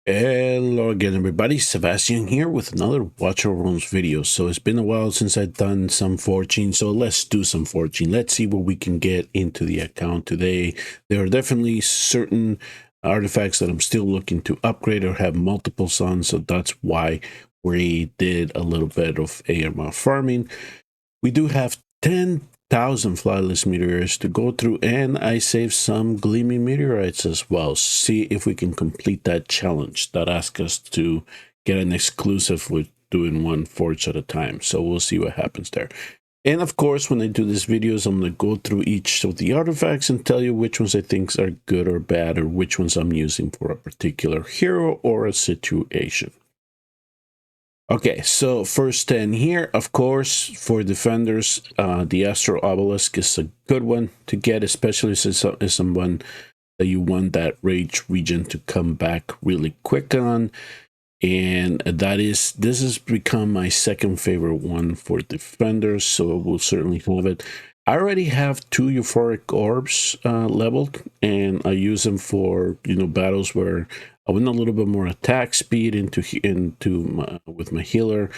Hello again, everybody. Sebastian here with another Watch Our Runes video. So it's been a while since I've done some forging, so let's do some forging. Let's see what we can get into the account today. There are definitely certain artifacts that I'm still looking to upgrade or have multiples on, so that's why we did a little bit of AMR farming. We do have 10,000 flyless meteors to go through, and I saved some gleaming meteorites as well. See if we can complete that challenge that asks us to get an exclusive with doing one forge at a time. So we'll see what happens there. And of course, when I do these videos, I'm going to go through each of the artifacts and tell you which ones I think are good or bad, or which ones I'm using for a particular hero or a situation. Okay, so first 10 here, of course, for defenders, the Astral Obelisk is a good one to get, especially since it's someone that you want that rage region to come back really quick on. And this has become my second favorite one for defenders, so we'll certainly have it. I already have 2 euphoric orbs leveled, and I use them for battles where I want a little bit more attack speed with my healer.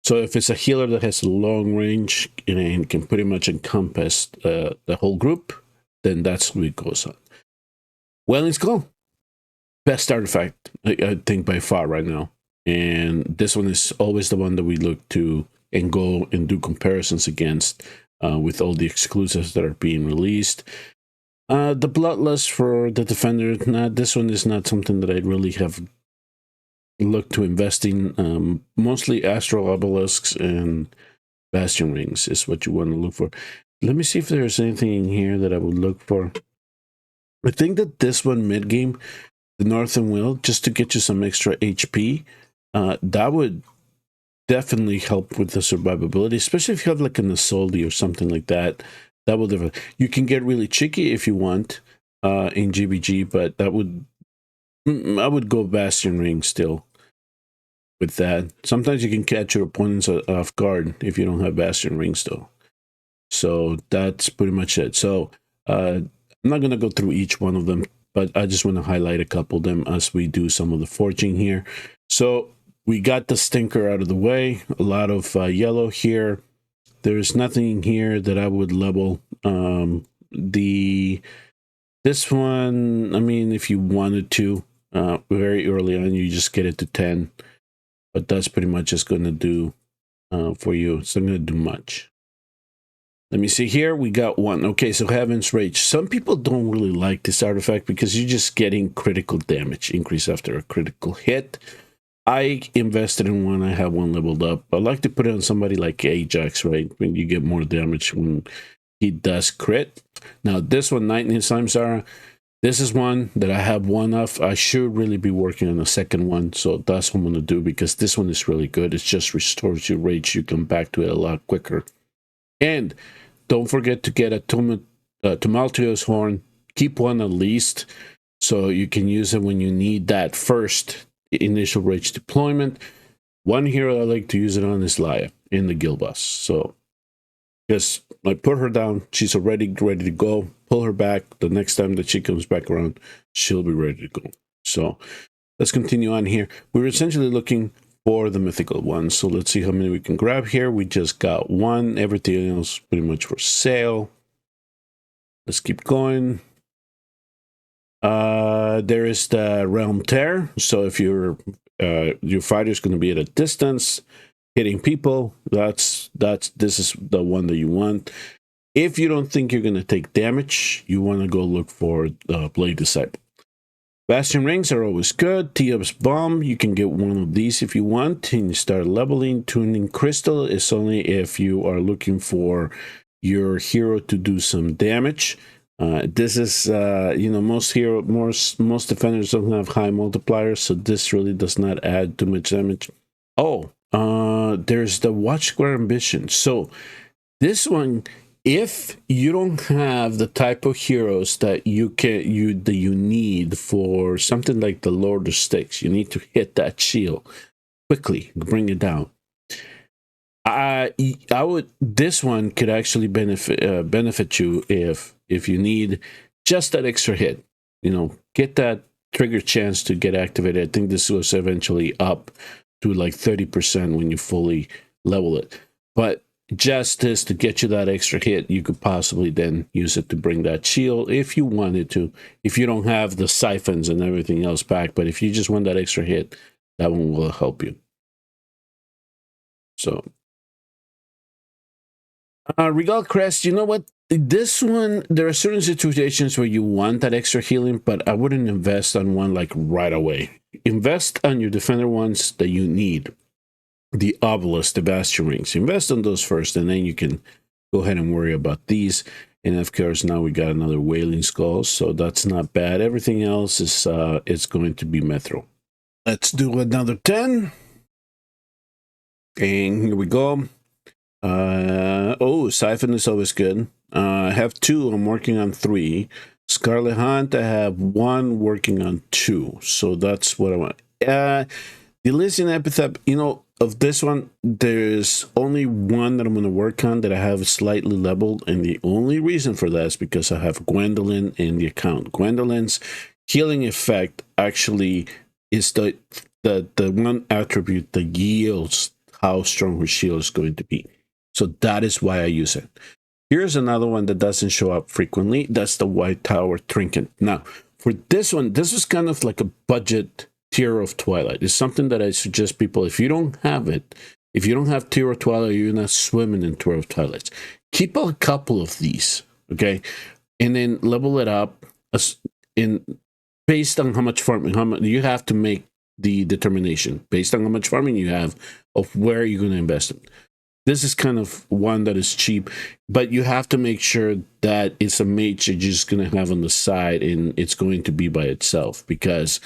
So if it's a healer that has a long range and can pretty much encompass the whole group, then that's who it goes on. Well, Excl, best artifact I think by far right now, and this one is always the one that we look to and go and do comparisons against with all the exclusives that are being released. The Bloodlust for the defender, this one is not something that I really have looked to invest in. Mostly Astral Obelisks and Bastion Rings is what you want to look for. Let me see if there's anything in here that I would look for. I think that this one mid-game, the Northern Will, just to get you some extra HP, that would definitely help with the survivability, especially if you have like an Assaulty or something like that. That will definitely. You can get really cheeky if you want in GBG, but I would go Bastion Ring still with that. Sometimes you can catch your opponents off guard if you don't have Bastion Rings though. So that's pretty much it. So I'm not gonna go through each one of them, but I just want to highlight a couple of them as we do some of the forging here. So we got the stinker out of the way. A lot of yellow here. There's nothing here that I would level. This one, I mean, if you wanted to, very early on, you just get it to 10. But that's pretty much just going to do for you. It's not going to do much. Let me see here. We got one. Okay, so Heaven's Rage. Some people don't really like this artifact because you're just getting critical damage increase after a critical hit. I invested in one. I have one leveled up. I like to put it on somebody like Ajax, right? When you get more damage when he does crit. Now, this one, Lightning Samsara, this is one that I have one of. I should really be working on a second one. So that's what I'm going to do because this one is really good. It just restores your rage. You come back to it a lot quicker. And don't forget to get a Tumultuous Horn. Keep one at least so you can use it when you need that first initial rage deployment. One hero I like to use it on is Laia in the guild boss. So just I put her down, she's already ready to go. Pull her back. The next time that she comes back around, she'll be ready to go. So let's continue on here. We're essentially looking for the mythical ones. So let's see how many we can grab here. We just got one. Everything else pretty much for sale. Let's keep going. There is the Realm Tear. So if your fighter is going to be at a distance, hitting people, this is the one that you want. If you don't think you're going to take damage, you want to go look for the Blade Disciple. Bastion Rings are always good. Tia's Bomb, you can get one of these if you want, and you start leveling. Tuning Crystal is only if you are looking for your hero to do some damage. This is most defenders don't have high multipliers, so this really does not add too much damage. Oh, there's the Watch Square Ambition. So this one, if you don't have the type of heroes that you need for something like the Lord of Sticks, you need to hit that shield quickly, bring it down. This one could actually benefit you if you need just that extra hit. Get that trigger chance to get activated. I think this was eventually up to like 30% when you fully level it. But just this to get you that extra hit, you could possibly then use it to bring that shield if you wanted to, if you don't have the siphons and everything else back. But if you just want that extra hit, that one will help you. So Regal Crest, you know what? This one, there are certain situations where you want that extra healing, but I wouldn't invest on one like right away. Invest on your defender ones that you need. The Obelisk, the Bastion Rings. Invest on those first, and then you can go ahead and worry about these. And of course, now we got another Wailing Skull, so that's not bad. Everything else is it's going to be Methro. Let's do another 10. And here we go. Oh, Siphon is always good. I have 2. I'm working on 3. Scarlet Hunt, I have 1 working on 2. So that's what I want. The Elysian Epithet, you know, of this one, there's only 1 that I'm going to work on that I have slightly leveled. And the only reason for that is because I have Gwendolyn in the account. Gwendolyn's healing effect actually is the one attribute that yields how strong her shield is going to be. So that is why I use it. Here's another one that doesn't show up frequently. That's the White Tower Trinket. Now, for this one, this is kind of like a budget Tear of Twilight. It's something that I suggest people, if you don't have it, if you don't have Tear of Twilight, you're not swimming in Tear of Twilights, keep a couple of these, okay? And then level it up based on how much farming, you have to make the determination based on how much farming you have of where you're going to invest it. This is kind of one that is cheap, but you have to make sure that it's a mage you're just going to have on the side and it's going to be by itself, because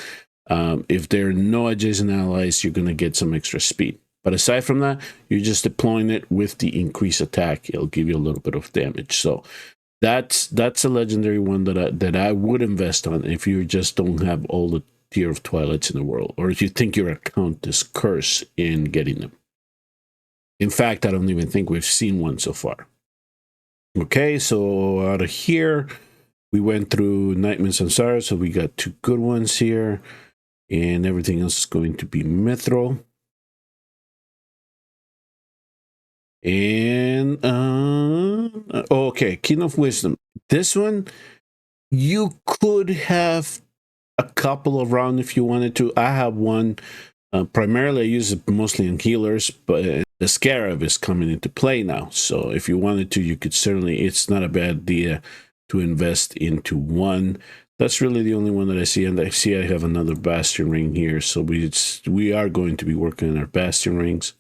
if there are no adjacent allies, you're going to get some extra speed. But aside from that, you're just deploying it with the increased attack. It'll give you a little bit of damage. So that's a legendary one that I would invest on if you just don't have all the Tear of Twilights in the world, or if you think your account is cursed in getting them. In fact, I don't even think we've seen one so far. Okay, so out of here, we went through Nightmare Sansara, so we got 2 good ones here, and everything else is going to be Methro. And, okay, King of Wisdom. This one, you could have a couple of rounds if you wanted to. I have one. Primarily, I use it mostly on healers, but the Scarab is coming into play now. So if you wanted to, you could certainly, it's not a bad idea to invest into one. That's really the only one that I see. And I see I have another Bastion Ring here. So we are going to be working on our Bastion Rings.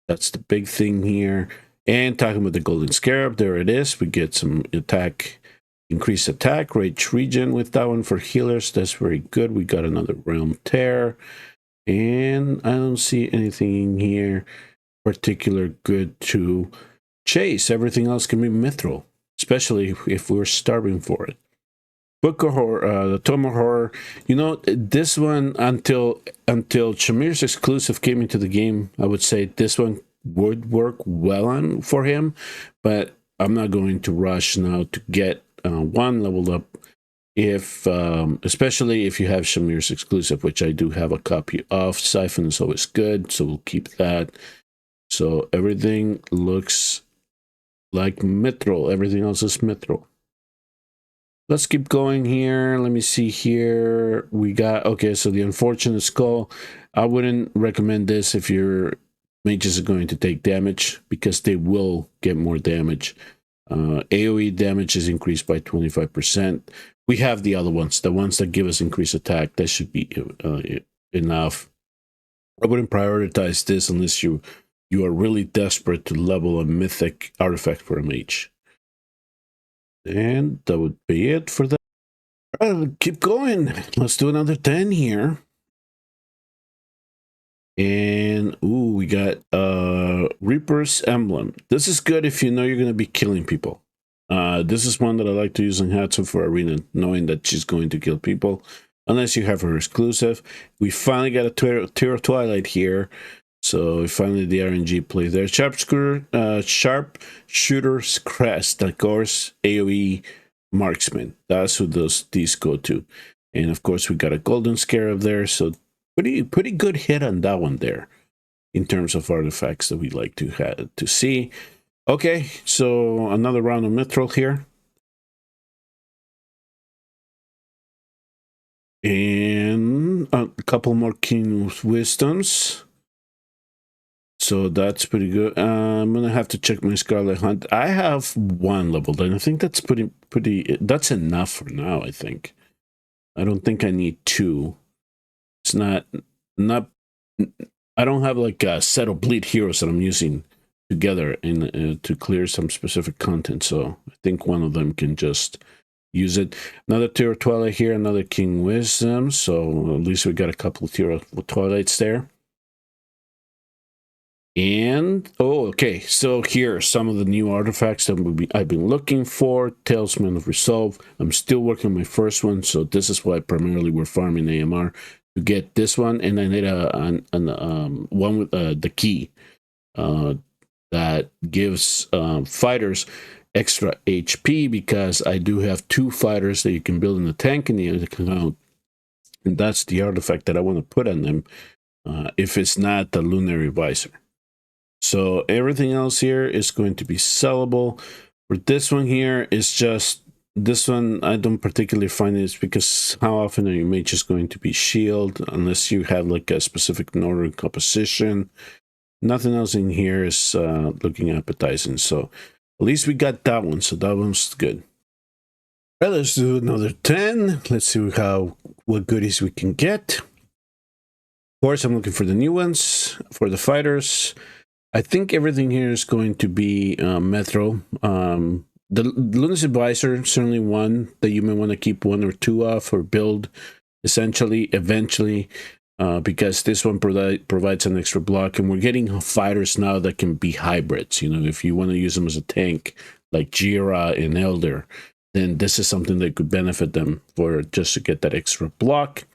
That's the big thing here. And talking about the Golden Scarab, there it is. We get some attack, increased attack, rage regen with that one for healers. That's very good. We got another Realm Tear. And I don't see anything in here particular good to chase. Everything else can be Methro, especially if we're starving for it. Book of Horror, the Tome of Horror. You know, this one, until Shamir's exclusive came into the game, I would say this one would work well on for him, but I'm not going to rush now to get one leveled up. If especially if you have Shamir's exclusive, which I do have a copy of. Siphon is always good, so we'll keep that. So everything looks like Methro. Everything else is Methro. Let's keep going here. Let me see here. We got, okay, so the Unfortunate Skull. I wouldn't recommend this if your mages are going to take damage, because they will get more damage. AoE damage is increased by 25%. We have the other ones, the ones that give us increased attack. That should be enough. I wouldn't prioritize this unless you are really desperate to level a mythic artifact for a mage. And that would be it for that. All right, keep going. Let's do another 10 here. And ooh, we got Reaper's Emblem. This is good if you know you're going to be killing people. This is one that I like to use in Hatsu for Arena, knowing that she's going to kill people, unless you have her exclusive. We finally got a Tear of Twilight here, so finally the RNG plays there. Sharp Shooter's Crest, of course, AoE Marksman. That's who these go to. And of course, we got a golden scarab there. So pretty good hit on that one there in terms of artifacts that we like to see. Okay, so another round of Methro here. And a couple more King Wisdoms. So that's pretty good. I'm gonna have to check my Scarlet Hunt. I have one leveled, and I think that's pretty. That's enough for now. I think. I don't think I need two. It's not. I don't have like a set of bleed heroes that I'm using together in to clear some specific content. So I think one of them can just use it. Another Tear of Twilight here. Another King Wisdom. So at least we got a couple of Tear of Twilights there. And, oh, okay, so here are some of the new artifacts that I've been looking for. Talisman of Resolve. I'm still working on my first one, so this is why primarily we're farming AMR to get this one. And I need one with the key that gives fighters extra HP, because I do have 2 fighters that you can build in the tank in the account. And that's the artifact that I want to put on them if it's not the Lunar Visor. So everything else here is going to be sellable. For this one here, it's just, this one I don't particularly find it, because how often are your mages going to be shield unless you have like a specific northern composition? Nothing else in here is looking appetizing. So at least we got that one. So that one's good. All right, let's do another 10. Let's see what goodies we can get. Of course, I'm looking for the new ones for the fighters. I think everything here is going to be Methro. The Luna's Advisor, certainly one that you may want to keep 1 or 2 of or build eventually, because this one provides an extra block, and we're getting fighters now that can be hybrids. You know, if you want to use them as a tank, like Jira and Elder, then this is something that could benefit them for just to get that extra block.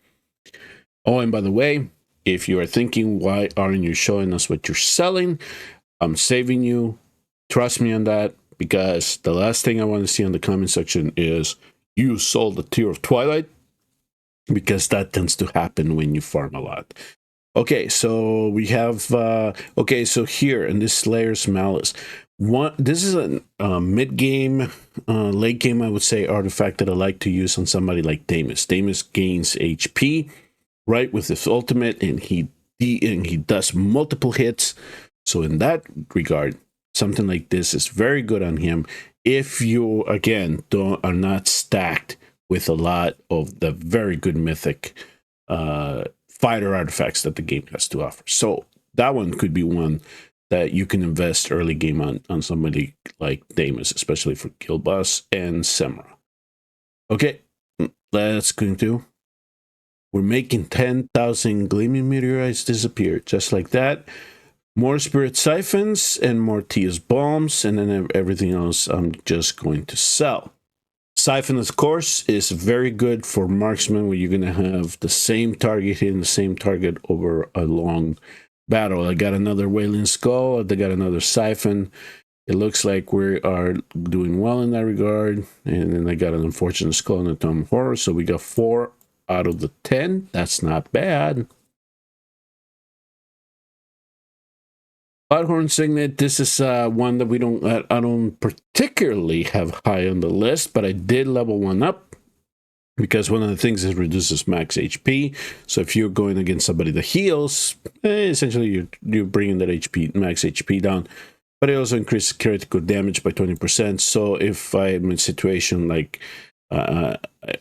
Oh, and by the way, if you are thinking, why aren't you showing us what you're selling? I'm saving you. Trust me on that, because the last thing I want to see in the comment section is you sold the Tear of Twilight, because that tends to happen when you farm a lot. Okay, so we have, okay, so here in this Slayer's Malice, this is a mid-game, late game, I would say, artifact that I like to use on somebody like Damus. Damus gains HP, right, with his ultimate, and he does multiple hits. So in that regard, something like this is very good on him if you, again, are not stacked with a lot of the very good mythic fighter artifacts that the game has to offer. So that one could be one that you can invest early game on somebody like Damus, especially for Kill Boss and Semra. Okay, let's continue. We're making 10,000 Gleaming Meteorites disappear, just like that. More Spirit Siphons and more Tia's Bombs, and then everything else I'm just going to sell. Siphon, of course, is very good for marksman, where you're going to have the same target hitting the same target over a long battle. I got another Wailing Skull. I got another Siphon. It looks like we are doing well in that regard. And then I got an Unfortunate Skull and a Tomb of Horror. So we got 4 out of the 10. That's not bad. Bloodhorn Signet, this is one that I don't particularly have high on the list, but I did level 1 up, because one of the things is reduces max HP. So if you're going against somebody that heals, essentially you're bringing that max HP down. But it also increases critical damage by 20%. So if I'm in a situation like I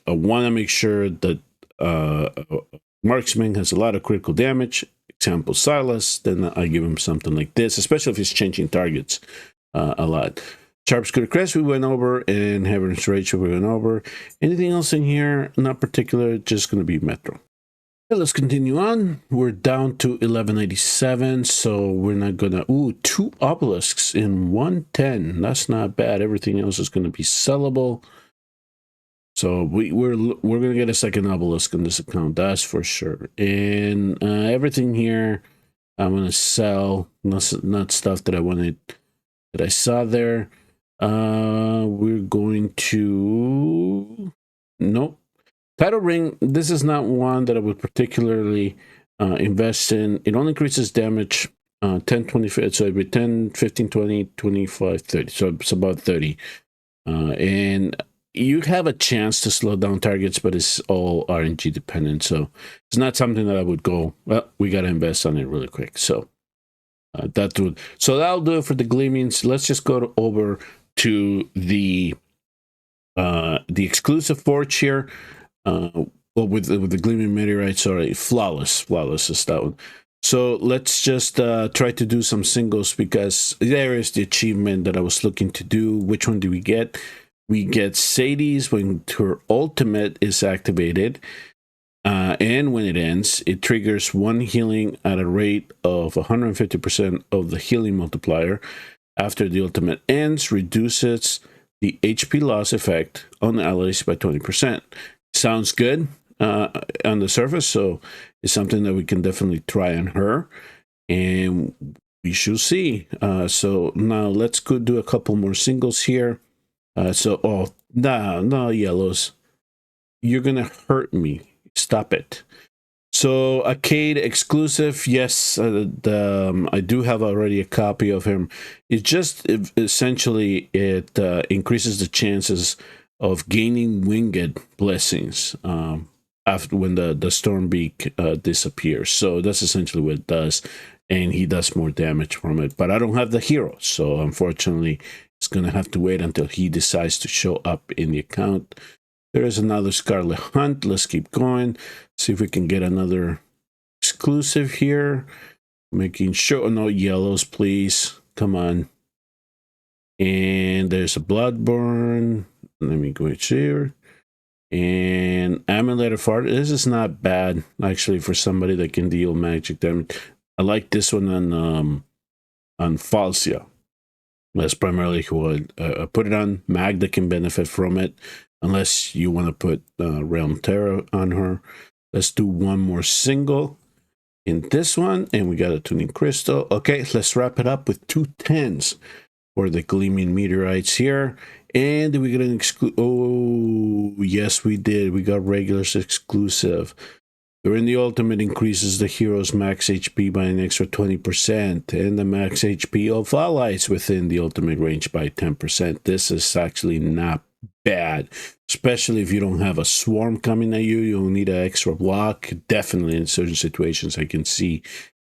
want to make sure that marksman has a lot of critical damage, example Silas, then I give him something like this, especially if he's changing targets a lot. Sharp Scooter Crest we went over, and Heaven's Rage we went over. Anything else in here? Not particular, just going to be Methro. Okay, let's continue on. We're down to 1187, so we're not going to... Ooh, 2 obelisks in 110. That's not bad. Everything else is going to be sellable. So we're going to get a second obelisk on this account, that's for sure. And everything here I'm going to sell, not stuff that I wanted, that I saw there. We're going to... Nope. Title Ring, this is not one that I would particularly invest in. It only increases damage 10, 20, so every 10, 15, 20, 25, 30. So it's about 30. And you have a chance to slow down targets, but it's all RNG dependent. So it's not something that I would go, well, we got to invest on it really quick. So that'll do it for the Gleamings. Let's just go over to the exclusive forge here. Well, with the Gleaming Meteorites, sorry, flawless is that one. So let's just try to do some singles, because there is the achievement that I was looking to do. Which one do we get? We get Sadie's when her ultimate is activated, and when it ends, it triggers 1 healing at a rate of 150% of the healing multiplier. After the ultimate ends, reduces the HP loss effect on allies by 20%. Sounds good on the surface, so it's something that we can definitely try on her, and we shall see. So now let's go do a couple more singles here. No yellows, you're gonna hurt me, stop it. So arcade exclusive, yes, I do have already a copy of him. It just essentially it increases the chances of gaining winged blessings after when the Stormbeak disappears. So that's essentially what it does, and he does more damage from it. But I don't have the hero, so unfortunately it's gonna have to wait until he decides to show up in the account. There is another Scarlet Hunt. Let's keep going. See if we can get another exclusive here. Making sure, no yellows, please. Come on. And there's a Bloodborne. Let me go here. And Amulet of Art. This is not bad, actually, for somebody that can deal magic damage. I like this one on Falcia. That's primarily who I put it on. Magda can benefit from it, unless you want to put Realm Terror on her. Let's do one more single in this one, and we got a tuning crystal. Okay, let's wrap it up with 2 10s for the Gleaming Meteorites here. And we got an exclusive. Oh, yes, we did. We got regulars exclusive. During the ultimate, increases the hero's max HP by an extra 20%, and the max HP of allies within the ultimate range by 10%. This is actually not bad, especially if you don't have a swarm coming at you. You'll need an extra block. Definitely in certain situations, I can see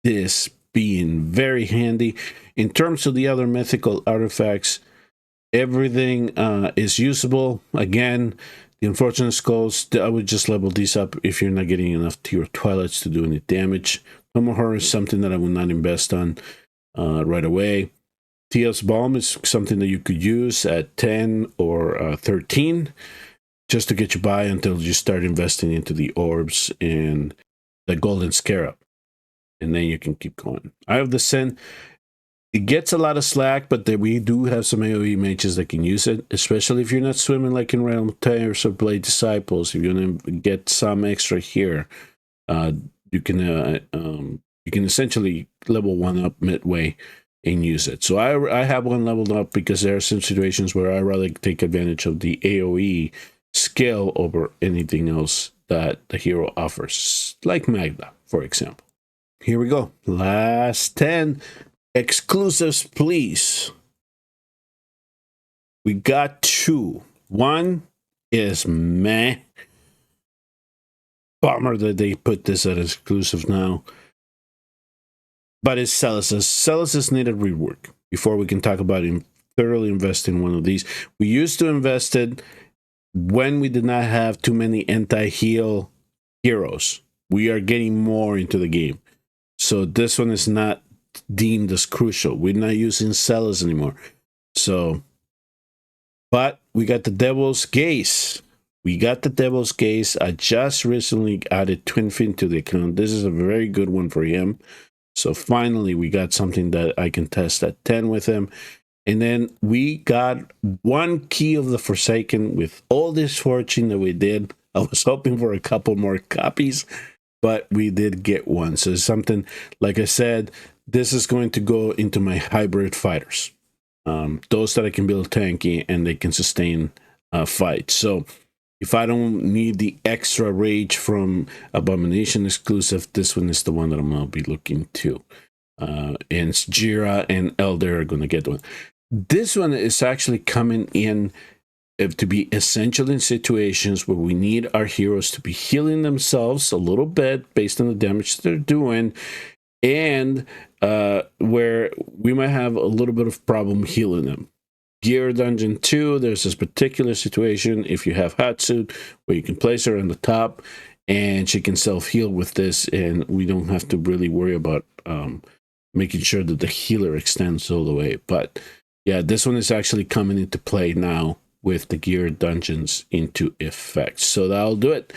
this being very handy. In terms of the other mythical artifacts, everything is usable. Again, the unfortunate skulls, I would just level these up if you're not getting enough Tier Twilights to do any damage. Horror is something that I would not invest on right away. Tia's Balm is something that you could use at 10 or 13 just to get you by until you start investing into the orbs and the golden scarab, and then you can keep going. I have the Sen. It gets a lot of slack, but we do have some AoE mages that can use it, especially if you're not swimming like in Realm Terrors or Blade Disciples. If you want to get some extra here, you can essentially level one up midway and use it. So I have one leveled up because there are some situations where I rather take advantage of the AoE skill over anything else that the hero offers, like Magda, for example. Here we go. Last 10 exclusives, please. We got 2. One is meh. Bummer that they put this at exclusive now. But it's Celis's. Celis's needed rework before we can talk about thoroughly investing in one of these. We used to invest it when we did not have too many anti-heal heroes. We are getting more into the game. So this one is not deemed as crucial. We're not using Celis anymore. So, but we got the Devil's Gaze. We got the Devil's Gaze. I just recently added Twinfin to the account. This is a very good one for him. So finally, we got something that I can test at 10 with him. And then we got 1 key of the Forsaken with all this fortune that we did. I was hoping for a couple more copies, but we did get one. So it's something, like I said, this is going to go into my hybrid fighters. Those that I can build tanky and they can sustain fights. So If I don't need the extra rage from Abomination exclusive, this one is the one that I'm going to be looking to. And Jira and Elder are going to get one. This one is actually coming in to be essential in situations where we need our heroes to be healing themselves a little bit based on the damage they're doing, and where we might have a little bit of problem healing them. Gear Dungeon 2, there's this particular situation. If you have Hatsuit, where you can place her on the top and she can self-heal with this, and we don't have to really worry about making sure that the healer extends all the way. But yeah, this one is actually coming into play now with the Gear Dungeons into effect. So that'll do it.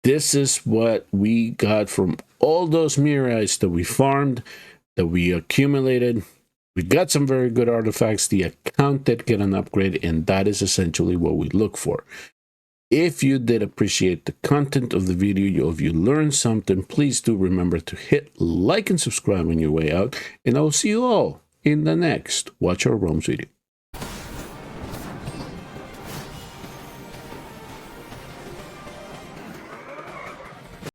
This is what we got from all those Meteorites that we farmed, that we accumulated. We got some very good artifacts. The account did get an upgrade, and that is essentially what we look for. If you did appreciate the content of the video, if you learned something, please do remember to hit like and subscribe on your way out, and I will see you all in the next Watch Our Realms video.